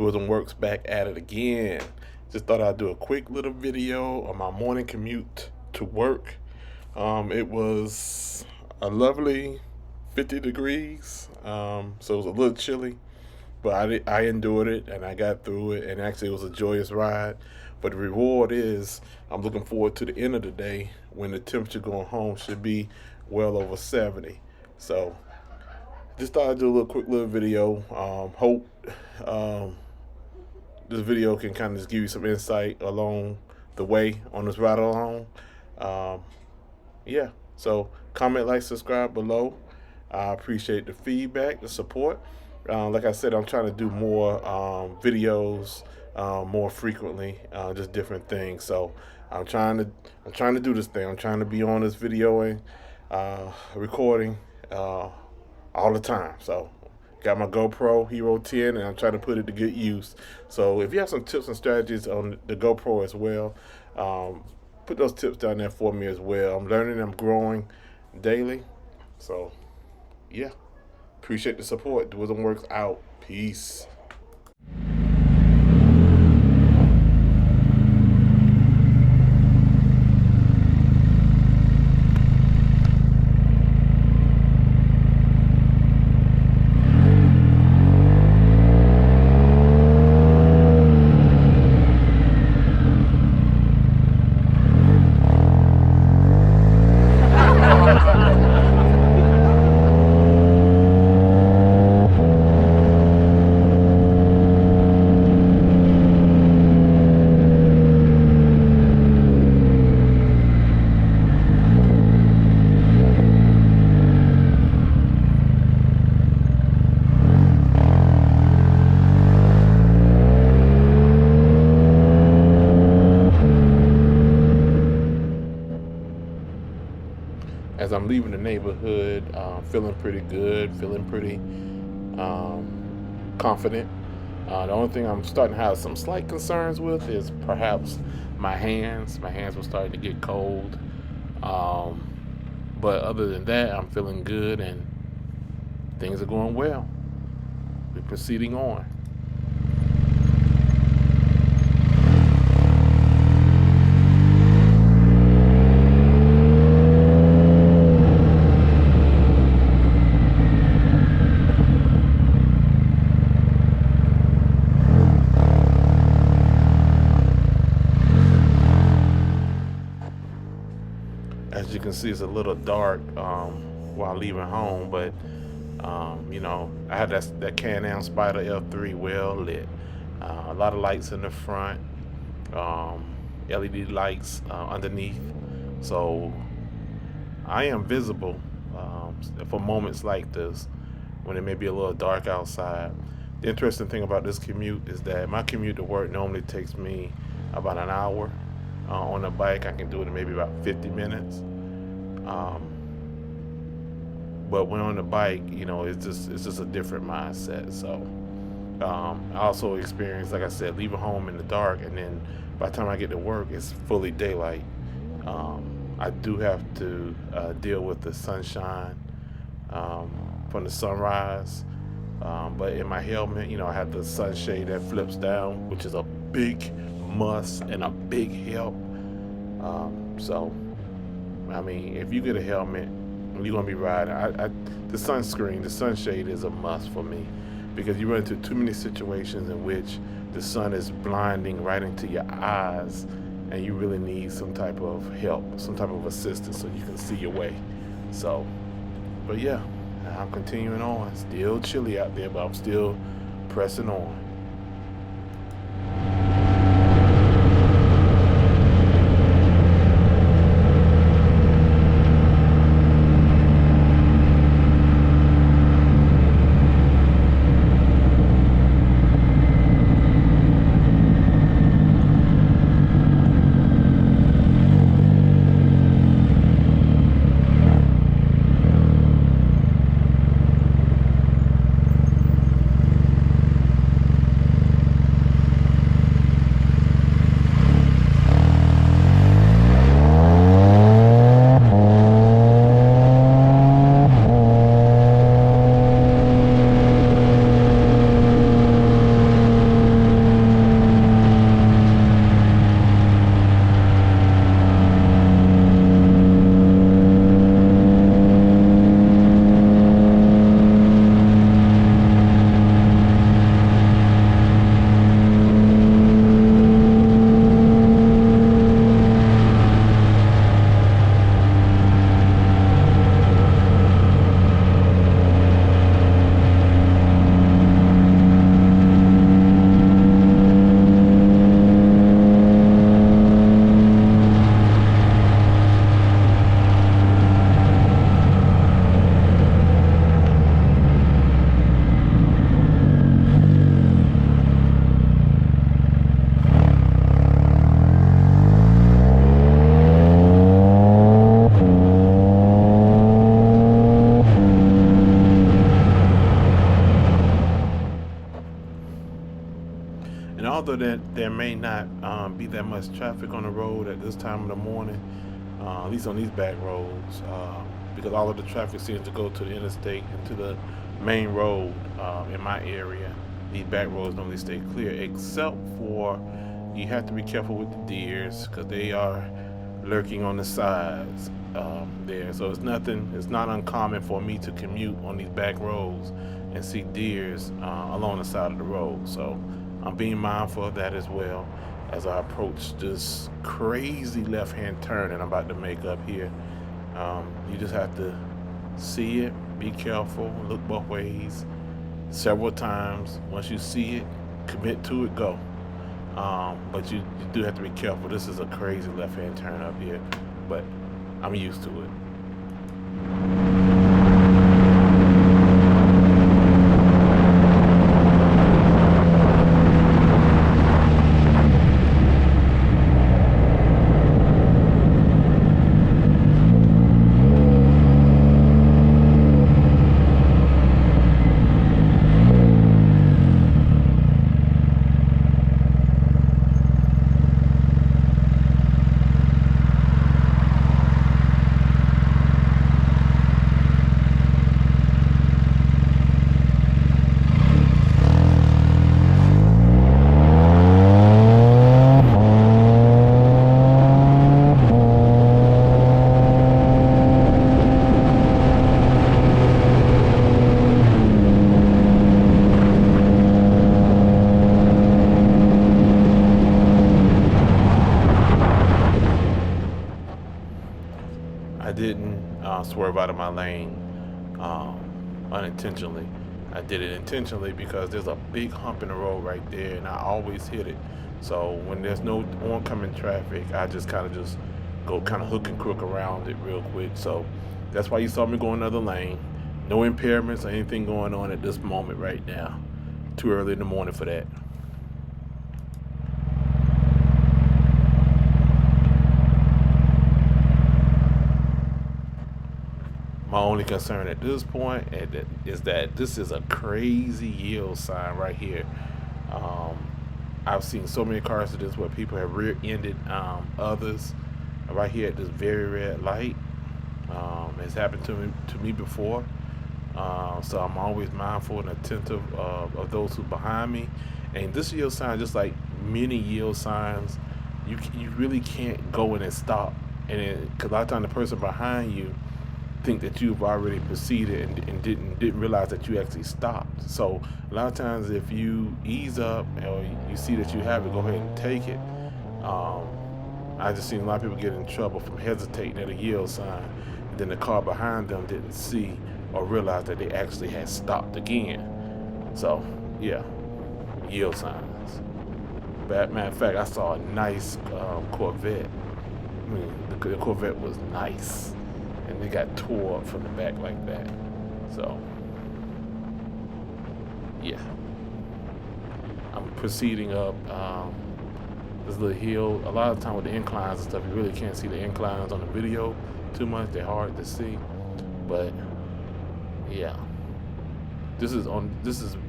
Doing some works back at it again. Just thought I'd do a quick little video on my morning commute to work. It was a lovely 50 degrees, so it was a little chilly, but I endured it and I got through it, and actually it was a joyous ride. But the reward is I'm looking forward to the end of the day when the temperature going home should be well over 70. So just thought I'd do a quick little video. Hope um, this video can kind of just give you some insight along the way on this ride along. Um, yeah, so comment, like, subscribe below. I appreciate the feedback, the support. Like I said, I'm trying to do more videos more frequently, just different things. So I'm trying to do this thing. I'm trying to be on this videoing, recording all the time. So got my GoPro Hero 10, and I'm trying to put it to good use. So if you have some tips and strategies on the GoPro as well, put those tips down there for me as well. I'm learning, I'm growing daily. So yeah, appreciate the support. Do some works out. Peace. As I'm leaving the neighborhood, feeling pretty good, feeling pretty confident. The only thing I'm starting to have some slight concerns with is perhaps my hands. My hands were starting to get cold. But other than that, I'm feeling good and things are going well. We're proceeding on. As you can see, it's a little dark while leaving home, but I had that Can-Am Spyder L3 well lit. A lot of lights in the front, LED lights underneath, so I am visible for moments like this when it may be a little dark outside. The interesting thing about this commute is that my commute to work normally takes me about an hour. On a bike, I can do it in maybe about 50 minutes. But when on the bike, it's just a different mindset. So I also experienced, like I said, leaving home in the dark, and then by the time I get to work, it's fully daylight. I do have to deal with the sunshine from the sunrise. But in my helmet, I have the sunshade that flips down, which is a big must and a big help. So I mean, if you get a helmet, you're gonna be riding. The sunscreen, the sunshade is a must for me, because you run into too many situations in which the sun is blinding right into your eyes, and you really need some type of help, some type of assistance, so you can see your way. So, but yeah, I'm continuing on. Still chilly out there, but I'm still pressing on. that there may not be that much traffic on the road at this time of the morning, at least on these back roads, because all of the traffic seems to go to the interstate and to the main road in my area. These back roads normally stay clear, except for you have to be careful with the deers because they are lurking on the sides there. So it's not uncommon for me to commute on these back roads and see deers along the side of the road. So I'm being mindful of that as well as I approach this crazy left-hand turn that I'm about to make up here. You just have to see it, be careful, look both ways several times. Once you see it, commit to it, go. But you do have to be careful. This is a crazy left-hand turn up here, but I'm used to it. I didn't swerve out of my lane unintentionally. I did it intentionally because there's a big hump in the road right there, and I always hit it. So when there's no oncoming traffic, I just go kind of hook and crook around it real quick. So that's why you saw me go another lane. No impairments or anything going on at this moment right now. Too early in the morning for that. My only concern at this point is that this is a crazy yield sign right here. I've seen so many car accidents where people have rear-ended others right here at this very red light. It's happened to me before. So I'm always mindful and attentive of those who are behind me. And this yield sign, just like many yield signs, you really can't go in and stop. And because a lot of times the person behind you think that you've already proceeded and didn't realize that you actually stopped. So a lot of times if you ease up or you see that you have it, go ahead and take it. I just seen a lot of people get in trouble from hesitating at a yield sign, and then the car behind them didn't see or realize that they actually had stopped again. So yeah, yield signs. But matter of fact, I saw a nice Corvette. I mean, the Corvette was nice, and they got tore up from the back like that. So yeah, I'm proceeding up this little hill. A lot of time with the inclines and stuff, you really can't see the inclines on the video too much. They're hard to see, but yeah, this is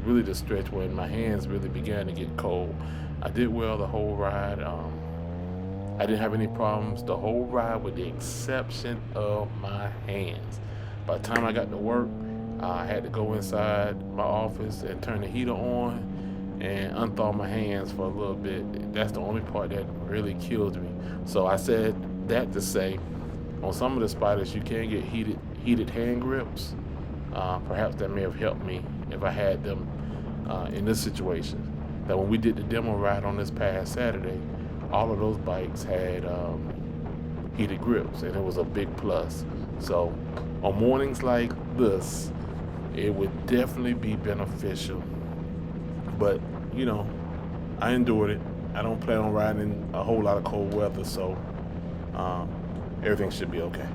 really the stretch when my hands really began to get cold. I did well the whole ride. I didn't have any problems the whole ride with the exception of my hands. By the time I got to work, I had to go inside my office and turn the heater on and unthaw my hands for a little bit. That's the only part that really kills me. So I said that to say, on some of the Spyders, you can get heated hand grips. Perhaps that may have helped me if I had them in this situation. That when we did the demo ride on this past Saturday, all of those bikes had heated grips, and it was a big plus. So on mornings like this, it would definitely be beneficial. But you know, I endured it. I don't plan on riding in a whole lot of cold weather, so everything should be okay.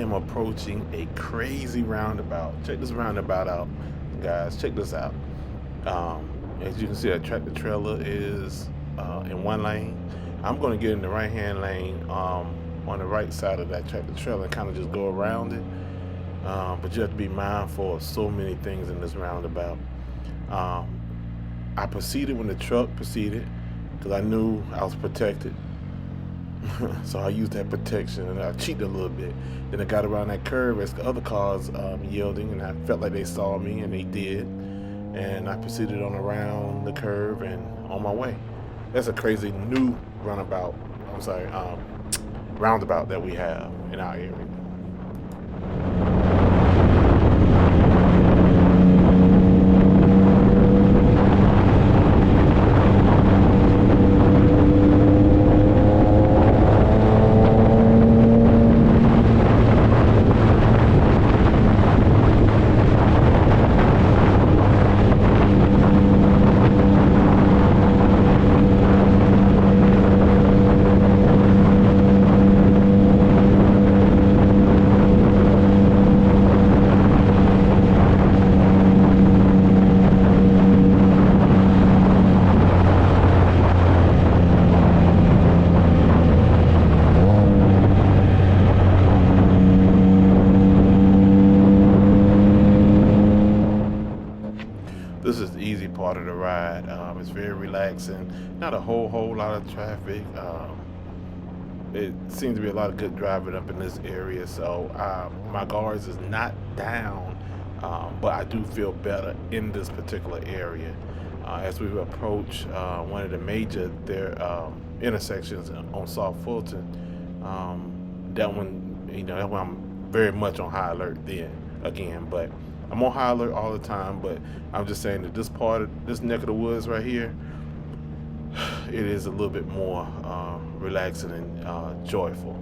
am approaching a crazy roundabout. Check this roundabout out, guys. Check this out. As you can see, a tractor trailer is in one lane. I'm going to get in the right hand lane on the right side of that tractor trailer and kind of just go around it. But you have to be mindful of so many things in this roundabout. I proceeded when the truck proceeded because I knew I was protected. So I used that protection and I cheated a little bit. Then I got around that curve as the other cars yielding, and I felt like they saw me, and they did. And I proceeded on around the curve and on my way. That's a crazy new roundabout that we have in our area. This is the easy part of the ride. It's very relaxing. Not a whole lot of traffic. It seems to be a lot of good driving up in this area. So my guards is not down, but I do feel better in this particular area. As we approach one of the major intersections on South Fulton, that one I'm very much on high alert then again, but I'm on high alert all the time. But I'm just saying that this neck of the woods right here, it is a little bit more relaxing and joyful.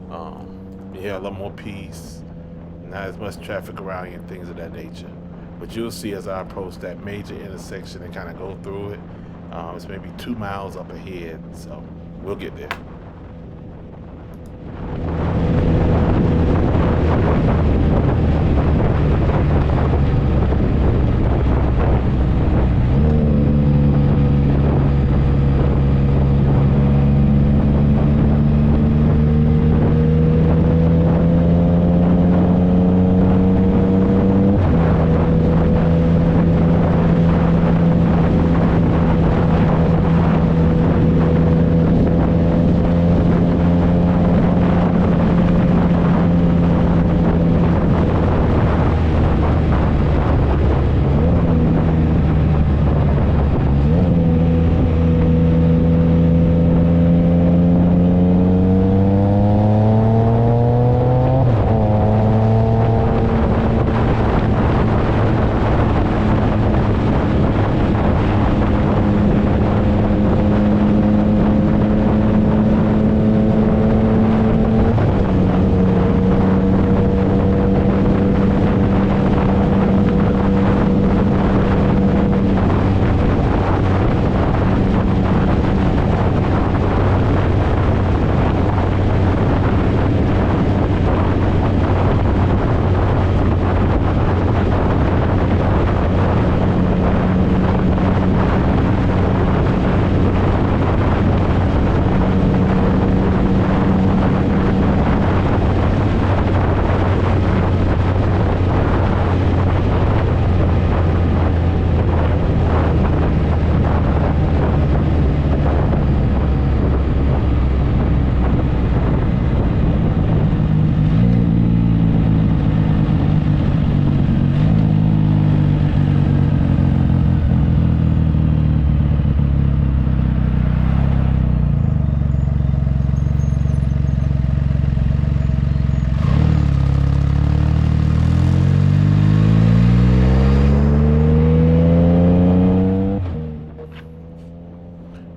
A lot more peace, not as much traffic around you and things of that nature. But you'll see as I approach that major intersection and kind of go through it, it's maybe 2 miles up ahead, so we'll get there.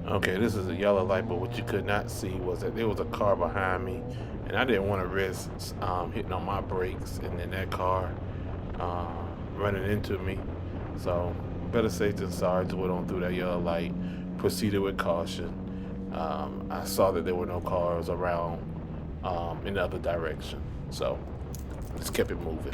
Okay, this is a yellow light, but what you could not see was that there was a car behind me, and I didn't want to risk hitting on my brakes and then that car running into me. So, better safe than sorry, just went on through that yellow light, proceeded with caution. I saw that there were no cars around in the other direction. So, Just kept it moving.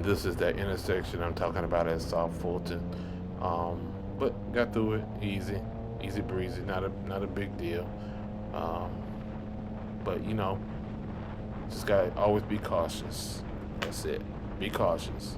This is that intersection I'm talking about at South Fulton. But got through it easy breezy, not a big deal. Um, but just gotta always be cautious. That's it. Be cautious.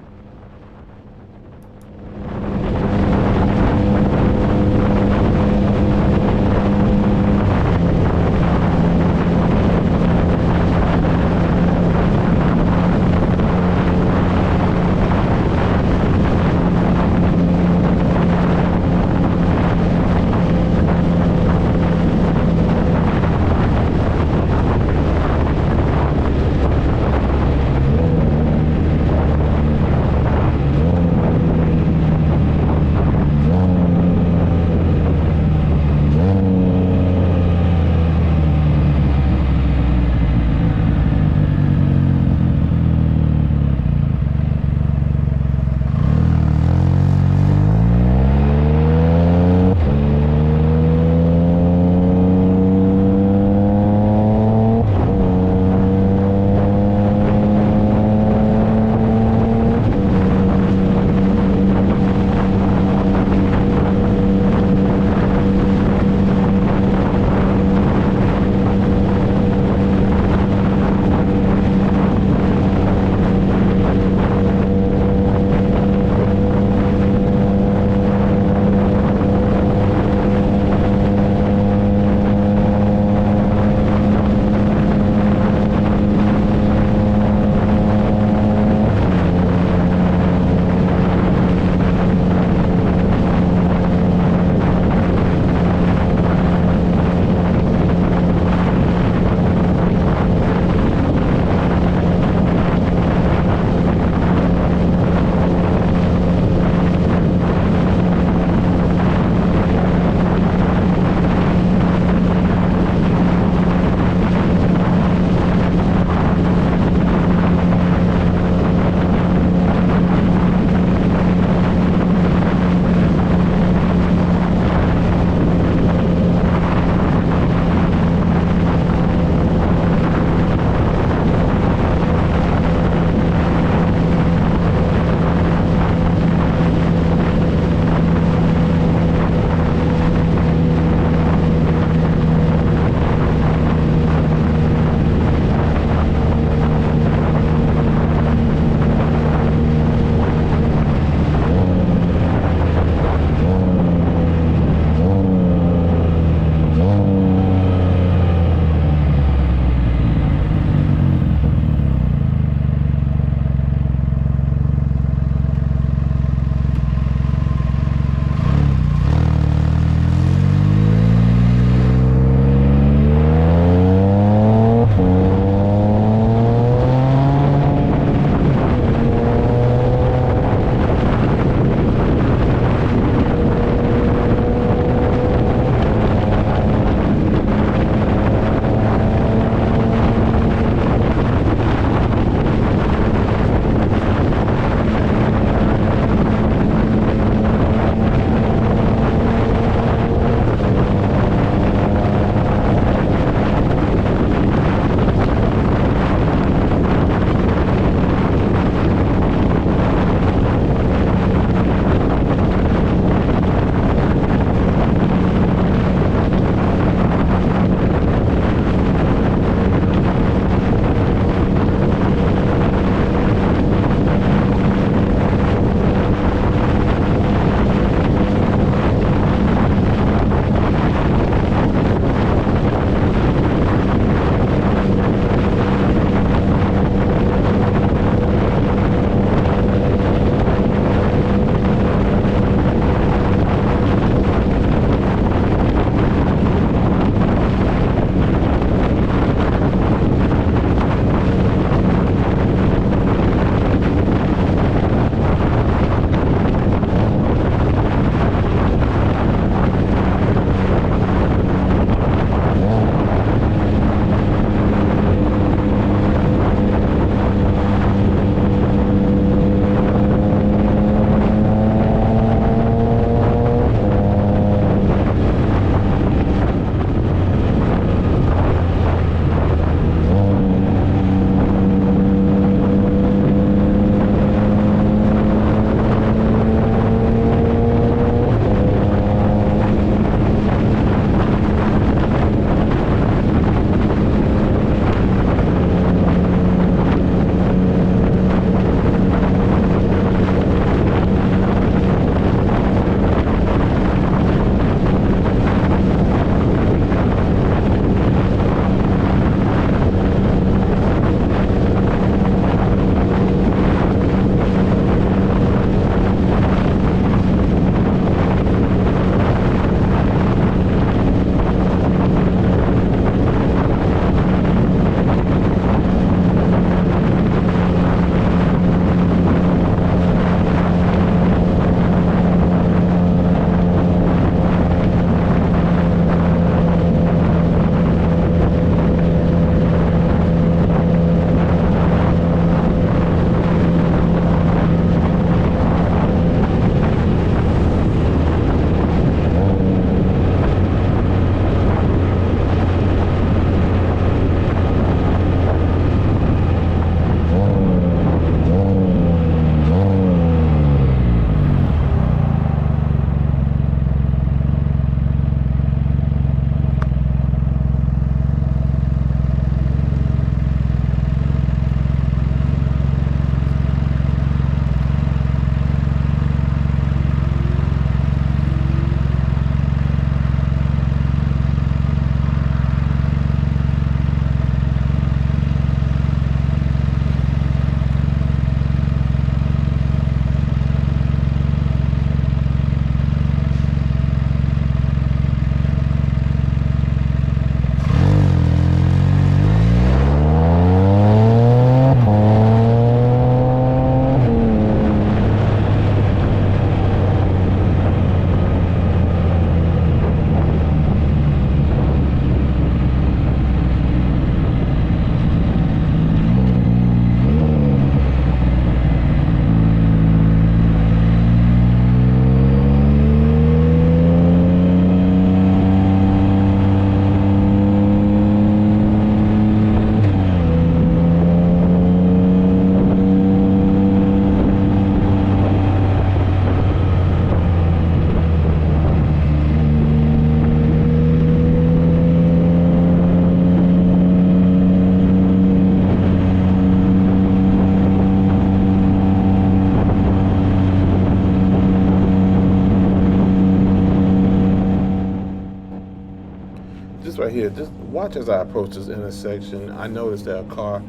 right here, just watch as I approach this intersection. I noticed that a car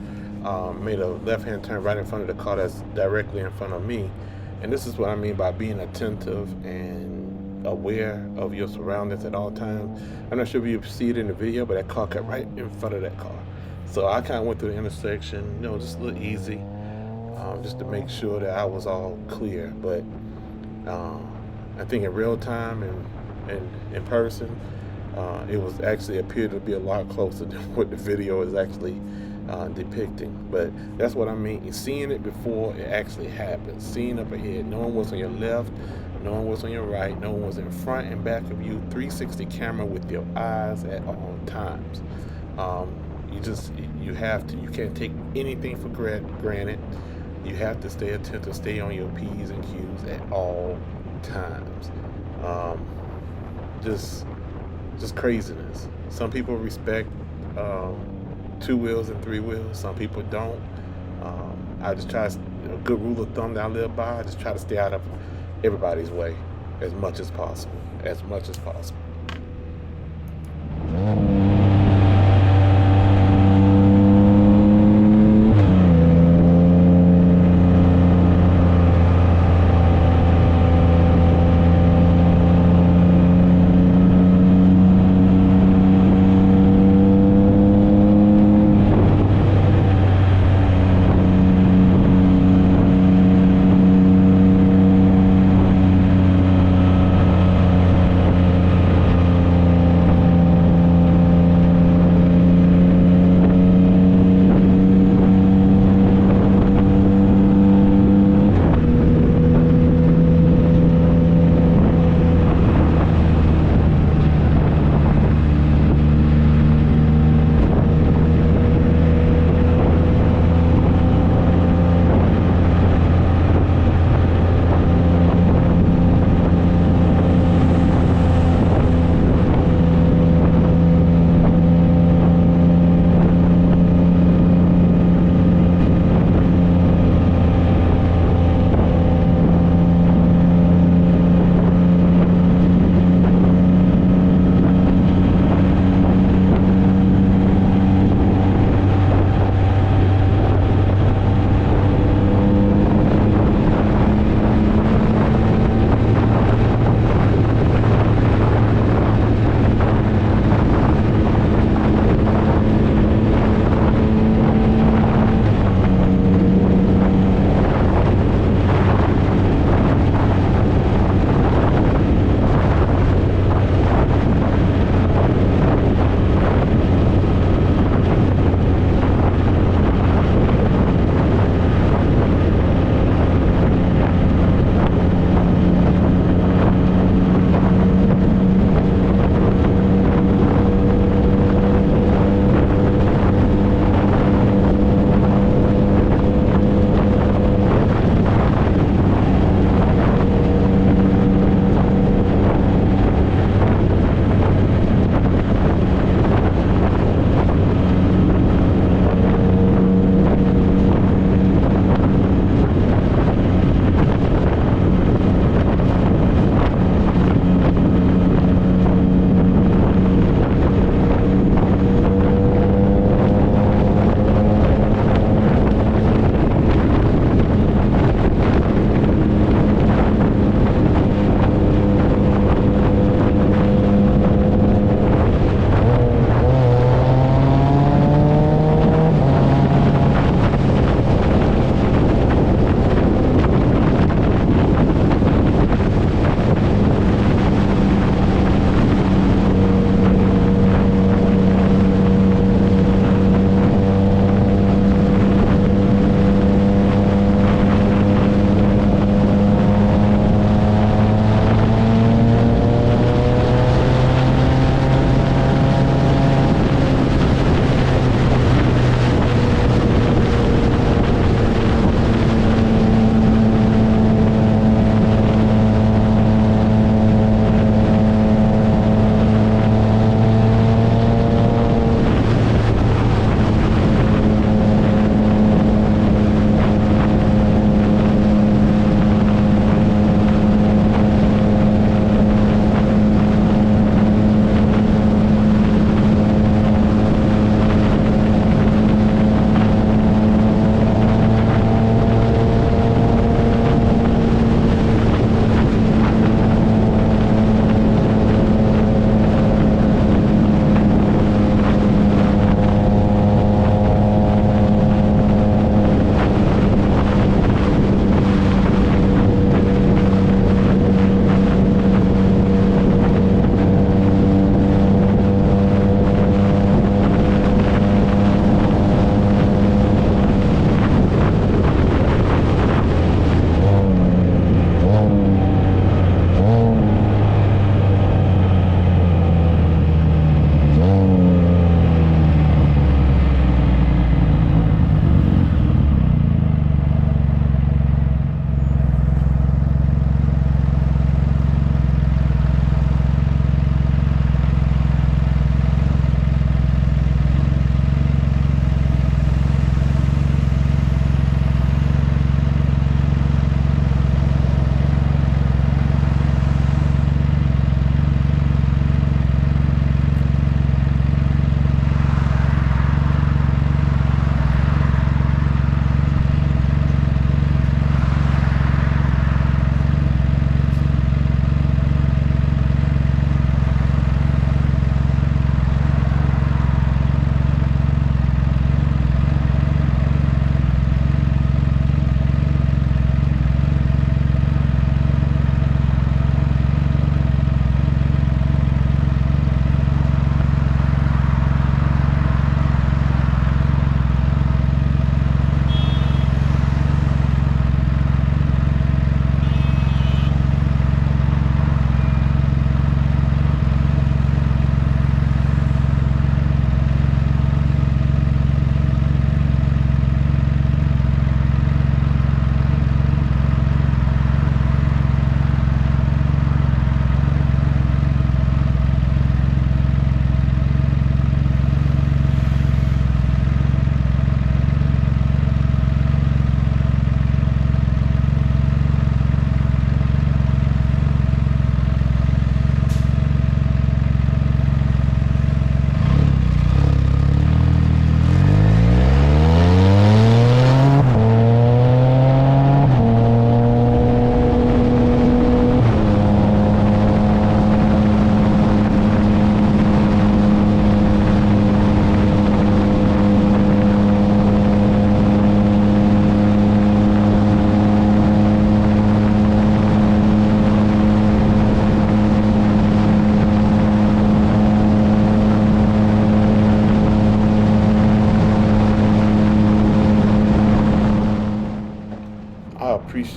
made a left-hand turn right in front of the car that's directly in front of me. And this is what I mean by being attentive and aware of your surroundings at all times. I'm not sure if you see it in the video, but that car cut right in front of that car. So I kind of went through the intersection, just a little easy, just to make sure that I was all clear. But I think in real time and in person, it was actually appeared to be a lot closer than what the video is actually depicting. But that's what I mean, seeing it before it actually happens, seeing up ahead, knowing what's on your left, knowing what's on your right, knowing what's in front and back of you, 360 camera with your eyes at all times. You can't take anything for granted. You have to stay attentive, stay on your P's and Q's at all times. Just craziness. Some people respect 2 wheels and 3 wheels. Some people don't. I just try a good rule of thumb that I live by. I just try to stay out of everybody's way as much as possible. As much as possible.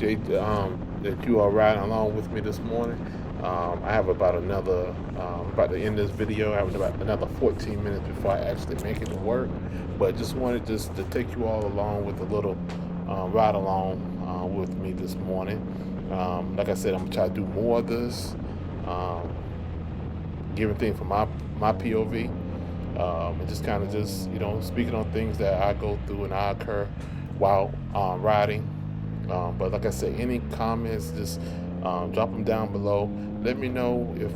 appreciate that you are riding along with me this morning. I have about about to end this video. I have about another 14 minutes before I actually make it to work. But just wanted just to take you all along with a little ride along with me this morning. Like I said, I'm gonna try to do more of this, giving things from my POV, and just kind of just speaking on things that I go through and I occur while riding. But like I said, any comments, just drop them down below. Let me know if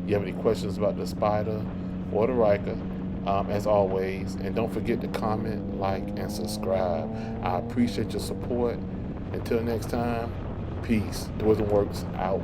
you have any questions about the Spyder or the Riker, as always. And don't forget to comment, like, and subscribe. I appreciate your support. Until next time, peace. Doors and Works out.